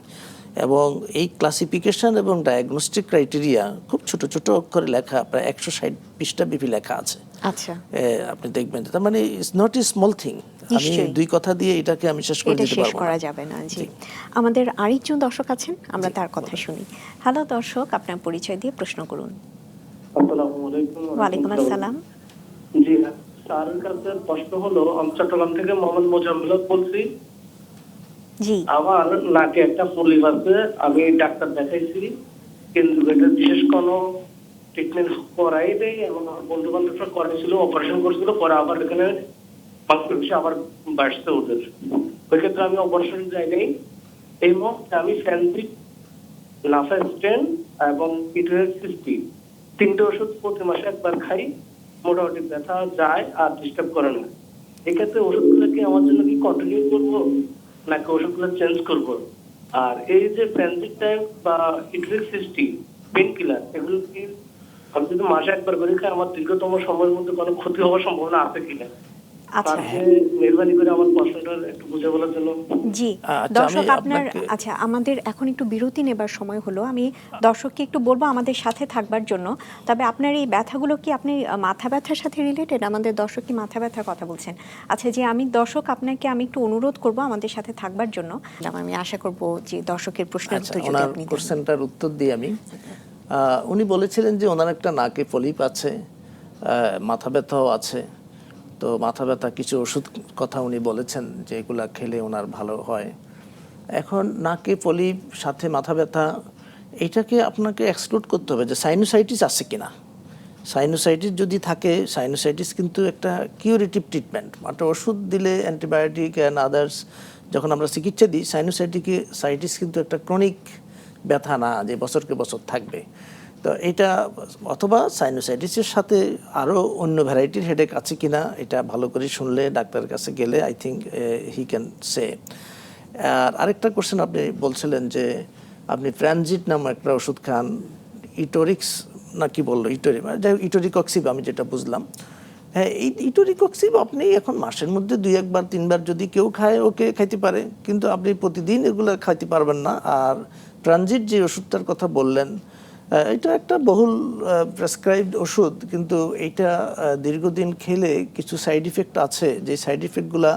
এবং এই ক্লাসিফিকেশন এবং ডায়াগনস্টিক ক্রাইটেরিয়া খুব ছোট ছোট অক্ষরে লেখা, প্রায় 160 পৃষ্ঠা ব্যাপী লেখা আছে। আচ্ছা, আপনি দেখবেন, তার মানে it's not a small thing. আমি দুই কথা দিয়ে এটাকে আমি শেষ করে দিতে পারবো না। করা যাবে না। জি, আমাদের আরেকজন দর্শক আছেন, আমরা তার কথা শুনি। হ্যালো দর্শক, আপনার পরিচয় দিয়ে প্রশ্ন করুন। আসসালামু আলাইকুম। ওয়ালাইকুম আসসালাম। জি, স্যারের কাছে প্রশ্ন হলো, আমি চট্টগ্রাম থেকে মোহাম্মদ মোজাম্মেল বলছি। জি, আমার নাকে একটা পলিপ আছে, আমি ডাক্তার দেখাইছি কিন্তু এটা বিশেষ কোনো ট্রিটমেন্ট করাই নেই, এবং আমার বন্ধু বান্ধবরা করেছিল, অপারেশন করেছিল, পরে আবার এখানে আবার বাড়ছে ওদের। ওই ক্ষেত্রে আমি অপারেশন যাই নাই। এই মুহূর্তে আমি ফ্যান্সিক, নাফাস্টেন এবং পিটোএক্সিস্টি 3টে ওষুধ প্রতি মাসে একবার খাই, মোটামুটি ব্যথা যায় আর ডিস্টার্ব করে না। এক্ষেত্রে ওষুধগুলো কি আমার জন্য কি কন্টিনিউ করবো নাকি ওষুধগুলো চেঞ্জ করব? আর এই যে ফ্যান্সিক টাইপ বা পিটোএক্সিস্টি পেন কিলার, এগুলো কি আমি যদি মাসে একবার করে খাই আমার দীর্ঘতম সময়ের মধ্যে কোনো ক্ষতি হওয়ার সম্ভাবনা আছে কিনা? আচ্ছা, মেহরবানি করে আমার প্রশ্নটা একটু বুঝে বলার জন্য। জি, দর্শক আপনার, আচ্ছা আমাদের এখন একটু বিরতি নেবার সময় হলো। আমি দর্শককে একটু বলবো আমাদের সাথে থাকবার জন্য। তবে আপনার এই ব্যথাগুলো কি আপনি মাথা ব্যথার সাথে রিলেটেড? আমাদের দর্শক কি মাথা ব্যথার কথা বলছেন? আচ্ছা, যে আমি দর্শক আপনাকে আমি একটু অনুরোধ করব আমাদের সাথে থাকবার জন্য। আমি আশা করব যে দর্শকের প্রশ্নের উত্তর যদি আপনি দেন। কোশ্চেনটার উত্তর দিই আমি। উনি বলেছিলেন যে ওনার একটা নাকে পলিপ আছে, মাথা ব্যথাও আছে। তো মাথা ব্যথা কিছু ওষুধ কথা উনি বলেছেন যে এগুলা খেলে ওনার ভালো হয়। এখন নাকে পলিপ সাথে মাথা ব্যথা, এটাকে আপনাকে এক্সক্লুড করতে হবে যে সাইনোসাইটিস আছে কিনা। সাইনোসাইটিস যদি থাকে, সাইনোসাইটিস কিন্তু একটা কিউরেটিভ ট্রিটমেন্ট, একটা ওষুধ দিলে অ্যান্টিবায়োটিক অ্যান্ড আদার্স যখন আমরা চিকিৎসা দিই, সাইনোসাইটিস কিন্তু একটা ক্রনিক ব্যথা না যে বছরকে বছর থাকবে। তো এটা অথবা সাইনোসাইটিসের সাথে আরও অন্য ভ্যারাইটির হেডেক আছে কিনা এটা ভালো করে শুনলে ডাক্তারের কাছে গেলে I think he can say. আর আরেকটা কোশ্চেন আপনি বলছিলেন যে আপনি ট্রানজিট নামে একটা ওষুধ খান, ইটোরিক্স না কি বললো, ইটোরিকক্সিব, আমি যেটা বুঝলাম। হ্যাঁ, এই ইটোরিকক্সিব আপনি এখন মাসের মধ্যে 2-1 3বার যদি কেউ খায় ওকে খাইতে পারে, কিন্তু আপনি প্রতিদিন এগুলো খাইতে পারবেন না। আর ট্রানজিট যে ওষুধটার কথা বললেন, এটা একটা বহুল প্রেসক্রাইবড ওষুধ, কিন্তু এটা দীর্ঘদিন খেলে কিছু সাইড ইফেক্ট আছে, যে সাইড ইফেক্টগুলা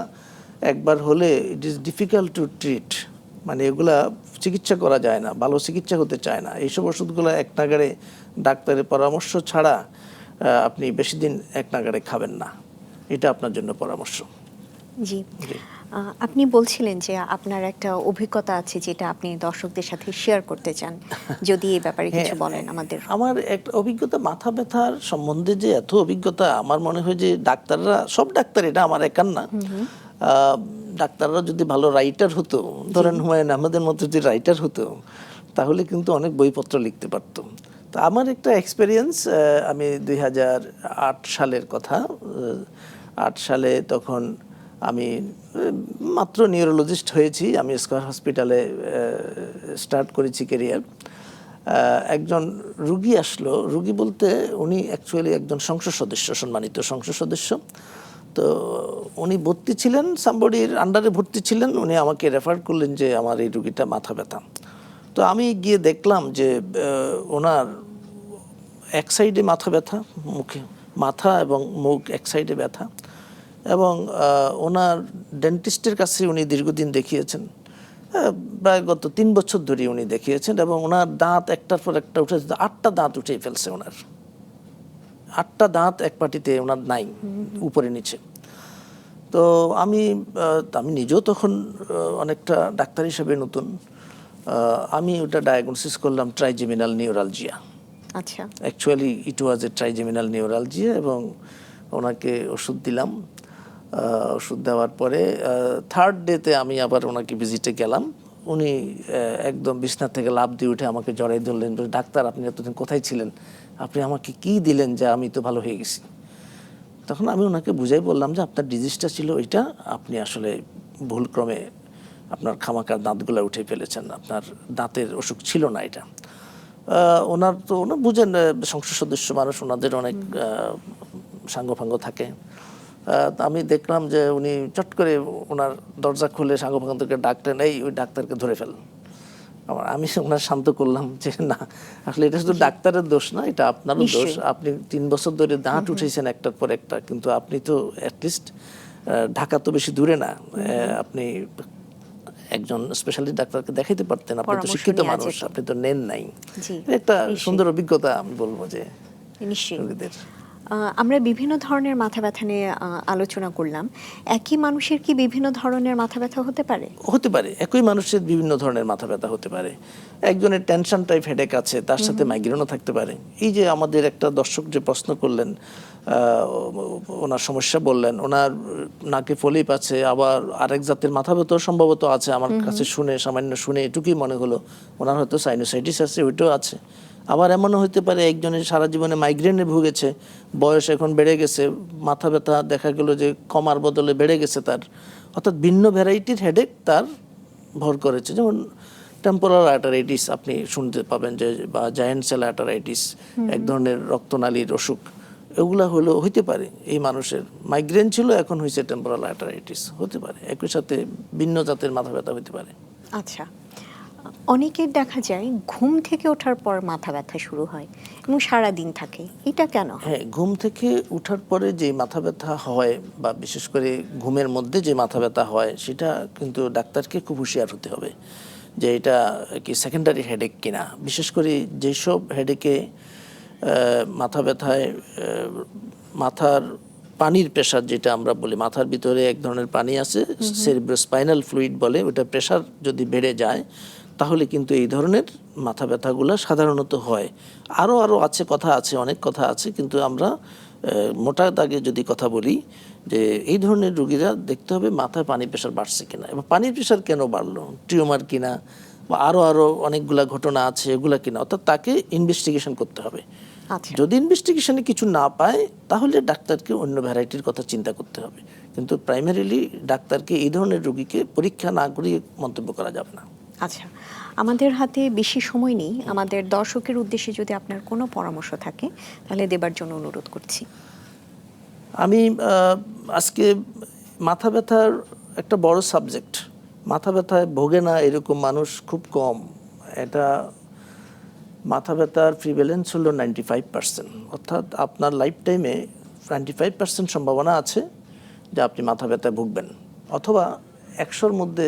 একবার হলে it is difficult to treat, মানে এগুলা চিকিৎসা করা যায় না, ভালো চিকিৎসা হতে চায় না। এইসব ওষুধগুলো এক নাগাড়ে ডাক্তারের পরামর্শ ছাড়া আপনি বেশি দিন এক নাগাড়ে খাবেন না, এটা আপনার জন্য পরামর্শ। জি, আপনি বলছিলেন যে আপনার একটা অভিজ্ঞতা আছে যেটা আপনি দর্শকদের সাথে শেয়ার করতে চান, যদি এই ব্যাপারে কিছু বলেন আমাদের। আমার একটা অভিজ্ঞতা মাথা ব্যথার সম্বন্ধে, যে এত অভিজ্ঞতা, আমার মনে হয় যে ডাক্তাররা, সব ডাক্তার, এটা আমার একার না, ডাক্তাররা যদি ভালো রাইটার হতো, ধরেন হুমায়ুন আহমেদের মতো যদি রাইটার হতো, তাহলে কিন্তু অনেক বইপত্র লিখতে পারতো। তো আমার একটা এক্সপেরিয়েন্স, আমি 2008 সালের কথা, 8 সালে তখন আমি মাত্র নিউরোলজিস্ট হয়েছি, আমি স্কয়ার হসপিটালে স্টার্ট করেছি ক্যারিয়ার। একজন রুগী আসলো, রুগী বলতে উনি অ্যাকচুয়ালি একজন সংসদ সদস্য, সম্মানিত সংসদ সদস্য। তো উনি ভর্তি ছিলেন, সামবডির আন্ডারে ভর্তি ছিলেন, উনি আমাকে রেফার করলেন যে আমার এই রুগীটা মাথা ব্যথা। তো আমি গিয়ে দেখলাম যে ওনার এক সাইডে মাথা ব্যথা, মুখে মাথা এবং মুখ এক সাইডে ব্যথা, এবং ওনার ডেন্টিস্টের কাছে উনি দীর্ঘদিন দেখিয়েছেন, প্রায় গত 3 বছর ধরে উনি দেখিয়েছেন, এবং ওনার দাঁত একটার পর একটা উঠে, 8টা দাঁত উঠে ফেলছে ওনার, 8টা দাঁত এক পাটিতে ওনার নাই, উপরে নিচে। তো আমি নিজেও তখন অনেকটা ডাক্তার হিসেবে নতুন, আমি ওটা ডায়াগনোসিস করলাম ট্রাইজেমিনাল নিউরালজিয়া। আচ্ছা, actually it was A trigeminal neuralgia, এবং ওনাকে ওষুধ দিলাম। ওষুধ দেওয়ার পরে 3rd ডেতে আমি আবার ওনাকে ভিজিটে গেলাম। উনি একদম বিছনা থেকে লাফ দিয়ে উঠে আমাকে জড়াই ধরলেন, ডাক্তার আপনি এতদিন কোথায় ছিলেন, আপনি আমাকে কি দিলেন যে আমি তো ভালো হয়ে গেছি। তখন আমি ওনাকে বুঝাই বললাম যে আপনার ডিজিজটা ছিল ওইটা, আপনি আসলে ভুলক্রমে আপনার খামাকার দাঁতগুলো উঠে ফেলেছেন, আপনার দাঁতের অসুখ ছিল না এটা। ওনার তো ওনার বুঝেন সংসদ সদস্য মানুষ, ওনাদের অনেক সাঙ্গপাঙ্গ থাকে। আমি দেখলাম যে উনি চট করে ওনার দরজা খুলে সাঙ্গপাঙ্গকে ডাকলেন, এই ওই ডাক্তারকে ধরে ফেলেন। আমি ওনার শান্ত করলাম যে না, আসলে এটা শুধু ডাক্তারের দোষ না, এটা আপনারও দোষ। আপনি 3 বছর ধরে দাঁত উঠেছেন একটার পর একটা, কিন্তু আপনি তো অ্যাটলিস্ট ঢাকা তো বেশি দূরে না, আপনি একজন স্পেশালিস্ট ডাক্তারকে দেখাইতে পারতেন, আপনি তো শিক্ষিত মানুষ, আপনি তো নেন নাই। একটা সুন্দর অভিজ্ঞতা আমি বলবো যে নিশ্চয়ই। আমরা বিভিন্ন ধরনের মাথা ব্যথা নিয়ে আলোচনা করলাম। একই মানুষের কি বিভিন্ন ধরনের মাথা ব্যথা হতে পারে? হতে পারে, একই মানুষের বিভিন্ন ধরনের মাথা ব্যথা হতে পারে। একজনের টেনশন টাইপ হেডেক আছে, তার সাথে মাইগ্রেনও থাকতে পারে। এই যে আমাদের একটা দর্শক যে প্রশ্ন করলেন, ওনার সমস্যা বললেন, ওনার নাকে ফলিপ আছে, আবার আরেক জাতের মাথা ব্যথাও সম্ভবত আছে। আমার কাছে সামান্য শুনে এটুকুই মনে হলো ওনার হয়তো সাইনোসাইটিস আছে, ওইটাও আছে। আবার এমনও হতে পারে একজনের সারা জীবনে মাইগ্রেনে ভুগেছে, বয়স এখন বেড়ে গেছে, মাথা ব্যথা দেখা গেল যে কমার বদলে বেড়ে গেছে তার, অর্থাৎ ভিন্ন ভ্যারাইটির হেডেক তার ভর করেছে। যেমন টেম্পোরাল আর্টারাইটিস আপনি শুনতে পাবেন, যে বা জায়েন্ট সেল আর্টারাইটিস, এক ধরনের রক্তনালীর অসুখ, এগুলা হইতে পারে এই মানুষের। মাইগ্রেন ছিল, এখন হয়েছে টেম্পোরাল আর্টারাইটিস, হতে পারে। একই সাথে ভিন্ন জাতের মাথা ব্যথা হতে পারে। আচ্ছা, অনেকের দেখা যায় ঘুম থেকে ওঠার পর মাথা ব্যথা শুরু হয় এবং সারাদিন থাকে, এটা কেন? হ্যাঁ, ঘুম থেকে উঠার পরে যে মাথা ব্যথা হয়, বা বিশেষ করে ঘুমের মধ্যে যে মাথা ব্যথা হয়, সেটা কিন্তু ডাক্তারকে খুব হুঁশিয়ার হতে হবে যে এটা কি সেকেন্ডারি হেডেক কিনা। বিশেষ করে যেসব হেডেকে মাথা ব্যথায় মাথার পানির প্রেশার, যেটা আমরা বলি, মাথার ভিতরে এক ধরনের পানি আছে, সেরিব্রোস্পাইনাল ফ্লুইড বলে, ওটা প্রেশার যদি বেড়ে যায় তাহলে কিন্তু এই ধরনের মাথা ব্যথাগুলো সাধারণত হয়। আরও আছে, কথা আছে, অনেক কথা আছে, কিন্তু আমরা মোটা দাগে যদি কথা বলি যে এই ধরনের রোগীরা দেখতে হবে মাথায় পানির প্রেশার বাড়ছে কিনা, এবং পানির প্রেশার কেন বাড়লো, টিউমার কিনা, বা আরও অনেকগুলা ঘটনা আছে এগুলা কিনা, অর্থাৎ তাকে ইনভেস্টিগেশন করতে হবে। যদি ইনভেস্টিগেশনে কিছু না পায় তাহলে ডাক্তারকে অন্য ভ্যারাইটির কথা চিন্তা করতে হবে, কিন্তু প্রাইমারিলি ডাক্তারকে এই ধরনের রোগীকে পরীক্ষা না করিয়ে মন্তব্য করা যাবে না। আচ্ছা, আমাদের হাতে বেশি সময় নেই, আমাদের দর্শকের উদ্দেশ্যে যদি আপনার কোনো পরামর্শ থাকে তাহলে দেবার জন্য অনুরোধ করছি। আমি আজকে মাথা ব্যথার একটা বড় সাবজেক্ট, মাথা ব্যথায় ভোগে না এরকম মানুষ খুব কম। এটা মাথা ব্যথার প্রিভ্যালেন্স হলো 95%, অর্থাৎ আপনার লাইফ টাইমে 95% সম্ভাবনা আছে যে আপনি মাথা ব্যথায় ভুগবেন, অথবা 100-র মধ্যে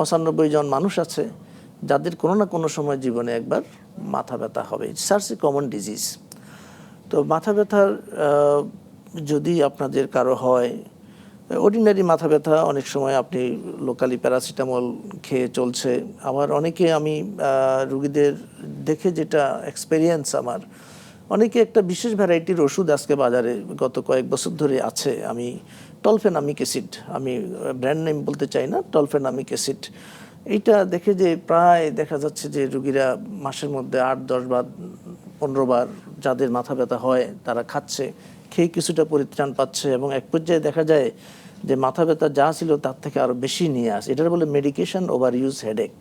95 জন মানুষ আছে যাদের কোনো না কোনো সময় জীবনে একবার মাথা ব্যথা হবে। It's a common disease. তো মাথা ব্যথার যদি আপনাদের কারো হয়, অর্ডিনারি মাথা ব্যথা অনেক সময় আপনি লোকালি প্যারাসিটামল খেয়ে চলছে। আবার অনেকে, আমি রুগীদের দেখে যেটা এক্সপেরিয়েন্স আমার, অনেকে একটা বিশেষ ভ্যারাইটির ওষুধ আজকে বাজারে গত কয়েক বছর ধরে আছে, আমি টলফেনামিক অ্যাসিড, আমি ব্র্যান্ড নেম বলতে চাই না, টলফেনামিক অ্যাসিড, এইটা দেখে যে প্রায় দেখা যাচ্ছে যে রুগীরা মাসের মধ্যে 8-10 বার 15 বার যাদের মাথা ব্যথা হয় তারা খাচ্ছে, খেয়ে কিছুটা পরিত্রাণ পাচ্ছে, এবং এক পর্যায়ে দেখা যায় যে মাথা ব্যথা যা ছিল তার থেকে আরও বেশি নিয়ে আসে। এটার বলে মেডিকেশন ওভার ইউজ হেডেক।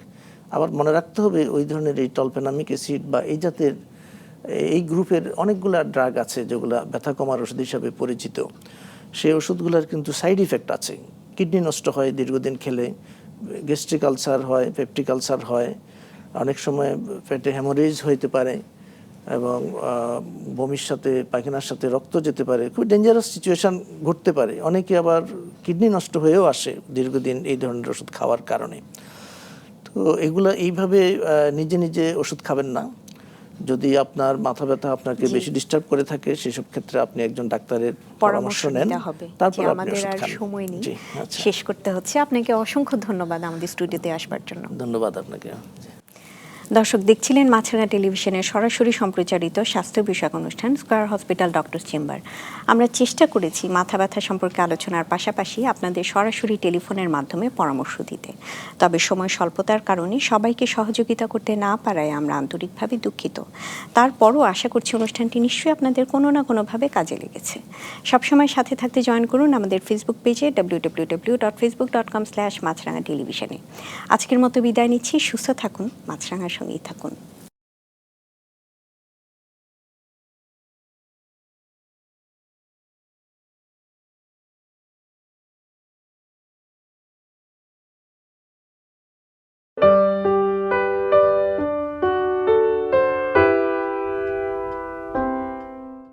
আবার মনে রাখতে হবে ওই ধরনের এই টলফেনামিক অ্যাসিড বা এই জাতের এই গ্রুপের অনেকগুলো ড্রাগ আছে যেগুলো ব্যথা কমার ওষুধ হিসাবে পরিচিত। সেই ওষুধগুলোর কিন্তু সাইড ইফেক্ট আছে, কিডনি নষ্ট হয় দীর্ঘদিন খেলে, গ্যাস্ট্রিক আলসার হয়, পেপটিক আলসার হয়, অনেক সময় পেটে হ্যামোরেজ হইতে পারে এবং বমির সাথে পায়খানার সাথে রক্ত যেতে পারে, খুব ডেঞ্জারাস সিচুয়েশন ঘটতে পারে। অনেকে আবার কিডনি নষ্ট হয়েও আসে দীর্ঘদিন এই ধরনের ওষুধ খাওয়ার কারণে। তো এগুলো এইভাবে নিজে নিজে ওষুধ খাবেন না। যদি আপনার মাথা ব্যথা আপনাকে বেশি ডিস্টার্ব করে থাকে, সেসব ক্ষেত্রে আপনি একজন ডাক্তারের পরামর্শ নেন, তারপর আপনি আমাদের ওষুধ আর খান। সময় নেই, জি, আচ্ছা। শেষ করতে হচ্ছে। আপনাকে অসংখ্য ধন্যবাদ আমাদের স্টুডিওতে আসবার জন্য। ধন্যবাদ আপনাকে। দর্শক দেখছিলেন মাছরাঙা টেলিভিশনের সরাসরি সম্প্রচারিত স্বাস্থ্য বিষয়ক অনুষ্ঠান স্কয়ার হসপিটাল ডক্টর চেম্বার। আমরা চেষ্টা করেছি মাথা ব্যথা সম্পর্কে আলোচনার পাশাপাশি আপনাদের সরাসরি টেলিফোনের মাধ্যমে পরামর্শ দিতে। তবে সময় স্বল্পতার কারণে সবাইকে সহযোগিতা করতে না পারায় আমরা আন্তরিকভাবে দুঃখিত। তারপরও আশা করছি অনুষ্ঠানটি নিশ্চয়ই আপনাদের কোনো না কোনোভাবে কাজে লেগেছে। সবসময় সাথে থাকতে জয়েন করুন আমাদের ফেসবুক পেজে www.facebook.com/মাছরাঙা টেলিভিশনে। আজকের মতো বিদায় নিচ্ছি। সুস্থ থাকুন, মাছরাঙার সঙ্গেই থাকুন।